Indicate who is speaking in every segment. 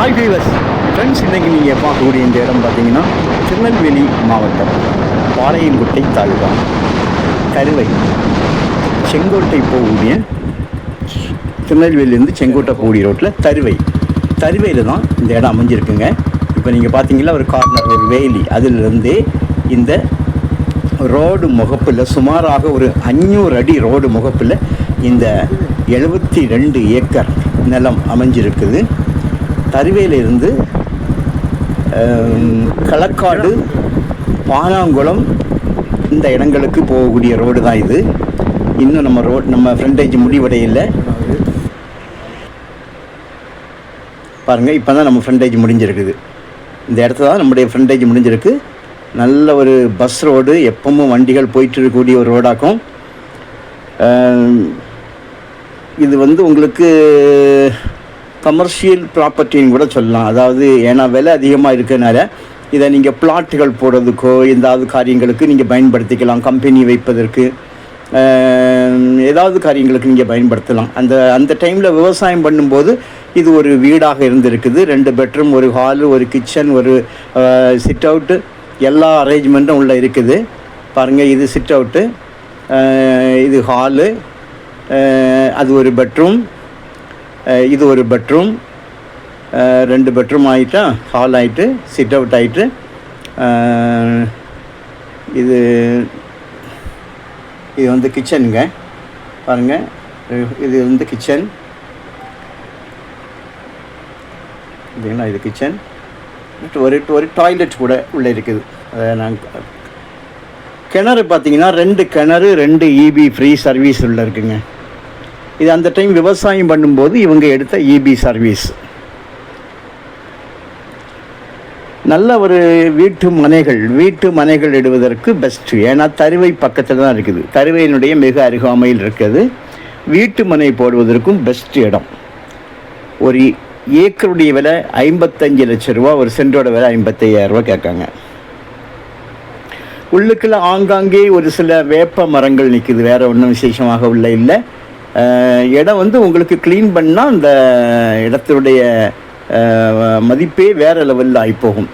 Speaker 1: Hi viewers friends, இன்றைக்கி நீங்கள் பார்க்கக்கூடிய இந்த இடம் பார்த்தீங்கன்னா திருநெல்வேலி மாவட்டம் பாளையங்கோட்டை தாலுகா கருவை செங்கோட்டை போகக்கூடிய திருநெல்வேலியிலேருந்து செங்கோட்டை போகக்கூடிய ரோட்டில் தருவையில் தான் இந்த இடம் அமைஞ்சிருக்குங்க. இப்போ நீங்கள் பார்த்தீங்கன்னா ஒரு கார்னர், ஒரு வேலி, அதிலிருந்தே இந்த ரோடு முகப்பில் சுமாராக ஒரு 500 அடி ரோடு முகப்பில் இந்த 72 ஏக்கர் நிலம் அமைஞ்சிருக்குது. தருவையிலிருந்து களக்காடு, பானாங்குளம் இந்த இடங்களுக்கு போகக்கூடிய ரோடு தான் இது. இன்னும் நம்ம ஃப்ரண்டேஜ் முடிவடையில் பாருங்கள். இப்போ தான் நம்ம ஃப்ரண்டேஜ் முடிஞ்சிருக்குது. இந்த இடத்துல தான் நம்முடைய ஃப்ரண்டேஜ் முடிஞ்சிருக்கு. நல்ல ஒரு பஸ் ரோடு, எப்பவும் வண்டிகள் போயிட்டு இருக்கக்கூடிய ஒரு ரோடாக்கும். இது உங்களுக்கு கமர்ஷியல் ப்ராப்பர்ட்டின்னு கூட சொல்லலாம். அதாவது ஏன்னா விலை அதிகமாக இருக்கிறதுனால இதை நீங்கள் பிளாட்டுகள் போடுறதுக்கோ எந்தாவது காரியங்களுக்கு நீங்கள் பயன்படுத்திக்கலாம். கம்பெனி வைப்பதற்கு ஏதாவது காரியங்களுக்கு நீங்கள் பயன்படுத்தலாம். அந்த டைமில் விவசாயம் பண்ணும்போது இது ஒரு வீடாக இருந்திருக்குது. 2 பெட்ரூம், ஒரு ஹாலு, ஒரு கிச்சன், ஒரு சிட் அவுட்டு, எல்லா அரேஞ்ச்மெண்ட்டும் உள்ளே இருக்குது. பாருங்கள், இது சிட் அவுட்டு, இது ஹாலு, அது ஒரு பெட்ரூம், இது ஒரு பெட்ரூம், 2 பெட்ரூம் ஆகிட்டா, ஹால் ஆகிட்டு, சிட் அவுட் ஆகிட்டு, இது கிச்சனுங்க. பாருங்கள், இது கிச்சன். இல்லைங்களா, இது கிச்சன். ஒரு டாய்லெட் கூட உள்ளே இருக்குது. நாங்கள் கிணறு பார்த்தீங்கன்னா 2 கிணறு, 2 EB ஃப்ரீ சர்வீஸ் உள்ளே இருக்குங்க. இது அந்த டைம் விவசாயம் பண்ணும்போது இவங்க எடுத்த EB சர்வீஸ். நல்ல ஒரு வீட்டு மனைகள் இடுவதற்கு பெஸ்ட்டு. ஏன்னா தருவை பக்கத்தில் தான் இருக்குது. தருவையினுடைய மிக அருகாமையில் இருக்குது. வீட்டு மனை போடுவதற்கும் பெஸ்ட் இடம். ஒரு ஏக்கருடைய விலை 55 லட்சம் ரூபா, ஒரு சென்டோட விலை 55,000 ரூபா கேட்காங்க. உள்ளுக்குள்ள ஆங்காங்கே ஒரு சில வேப்ப மரங்கள் நிற்குது. வேறு ஒன்றும் விசேஷமாக உள்ள இல்லை. இடம் உங்களுக்கு க்ளீன் பண்ணால் அந்த இடத்துடைய மதிப்பே வேறு லெவலில் ஆகிப்போகும்.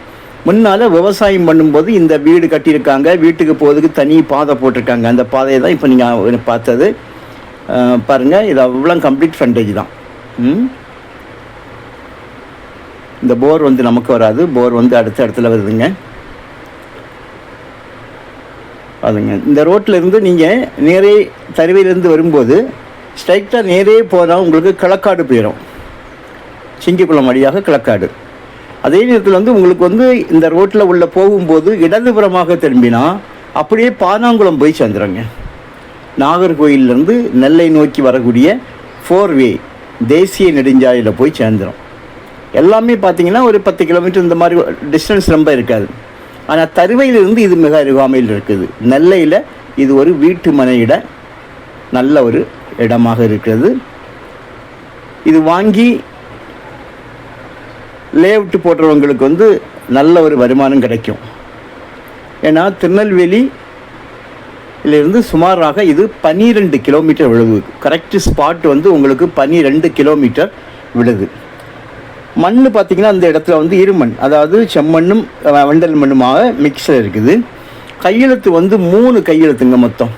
Speaker 1: முன்னால் விவசாயம் பண்ணும்போது இந்த வீடு கட்டியிருக்காங்க. வீட்டுக்கு போகிறதுக்கு தனி பாதை போட்டிருக்காங்க. அந்த பாதையை தான் இப்போ நீங்கள் பார்த்தது. பாருங்கள், இது அவ்வளோ கம்ப்ளீட் ஃப்ரண்டேஜ் தான். இந்த போர் நமக்கு வராது. போர் அடுத்த இடத்துல வருதுங்க. அதுங்க இந்த ரோட்டில் இருந்து நீங்கள் நேரே தருவையிலேருந்து வரும்போது ஸ்ட்ரைட்டாக நேரே போனால் உங்களுக்கு களக்காடு போயிடும். சிங்கிக்குளம் வழியாக களக்காடு. அதே நேரத்தில் உங்களுக்கு இந்த ரோட்டில் உள்ள போகும்போது இடதுபுறமாக திரும்பினா அப்படியே பானாங்குளம் போய் சேர்ந்துடுங்க. நாகர்கோயிலேருந்து நெல்லை நோக்கி வரக்கூடிய 4 வே தேசிய நெடுஞ்சாலையில் போய் சேர்ந்துடும். எல்லாமே பார்த்திங்கன்னா ஒரு 10 கிலோமீட்டர் இந்த மாதிரி டிஸ்டன்ஸ் ரொம்ப இருக்காது. ஆனால் தருவையிலிருந்து இது மிக அருகாமையில் இருக்குது. நெல்லையில் இது ஒரு வீட்டு மனையிட நல்ல ஒரு இடமாக இருக்கிறது. இது வாங்கி லேஅவுட் போடுறவங்களுக்கு நல்ல ஒரு வருமானம் கிடைக்கும். ஏன்னா திருநெல்வேலியிலிருந்து சுமாராக இது 12 கிலோமீட்டர் விழுது. கரெக்டு ஸ்பாட் உங்களுக்கு 12 கிலோமீட்டர் விழுது. மண் பார்த்திங்கன்னா அந்த இடத்துல இருமண், அதாவது செம்மண்ணும் வண்டல் மண்ணுமாக மிக்ஸில் இருக்குது. கையெழுத்து 3 கையெழுத்துங்க மொத்தம்.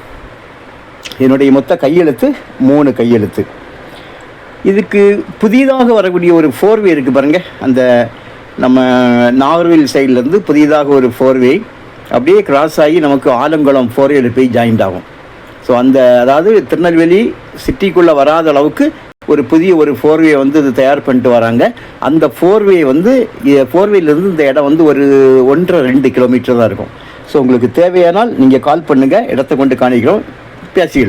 Speaker 1: என்னுடைய மொத்த கையெழுத்து 3 கையெழுத்து. இதுக்கு புதிதாக வரக்கூடிய ஒரு 4 வே இருக்குது பாருங்கள். அந்த நம்ம நாகர்கோவில் சைட்லேருந்து புதிதாக ஒரு 4 வே அப்படியே கிராஸ் ஆகி நமக்கு ஆலங்குளம் 4 வே போய் ஜாயிண்ட் ஆகும். ஸோ அதாவது திருநெல்வேலி சிட்டிக்குள்ளே வராத அளவுக்கு ஒரு புதிய ஒரு 4 வே இது தயார் பண்ணிட்டு வராங்க. அந்த 4 வே 4 வேலேருந்து இந்த இடம் ஒரு 1.5-2 கிலோமீட்டர் தான் இருக்கும். ஸோ உங்களுக்கு தேவையானால் நீங்கள் கால் பண்ணுங்கள், இடத்தை கொண்டு காணிக்கிறோம், பேசிக்கிறோம்.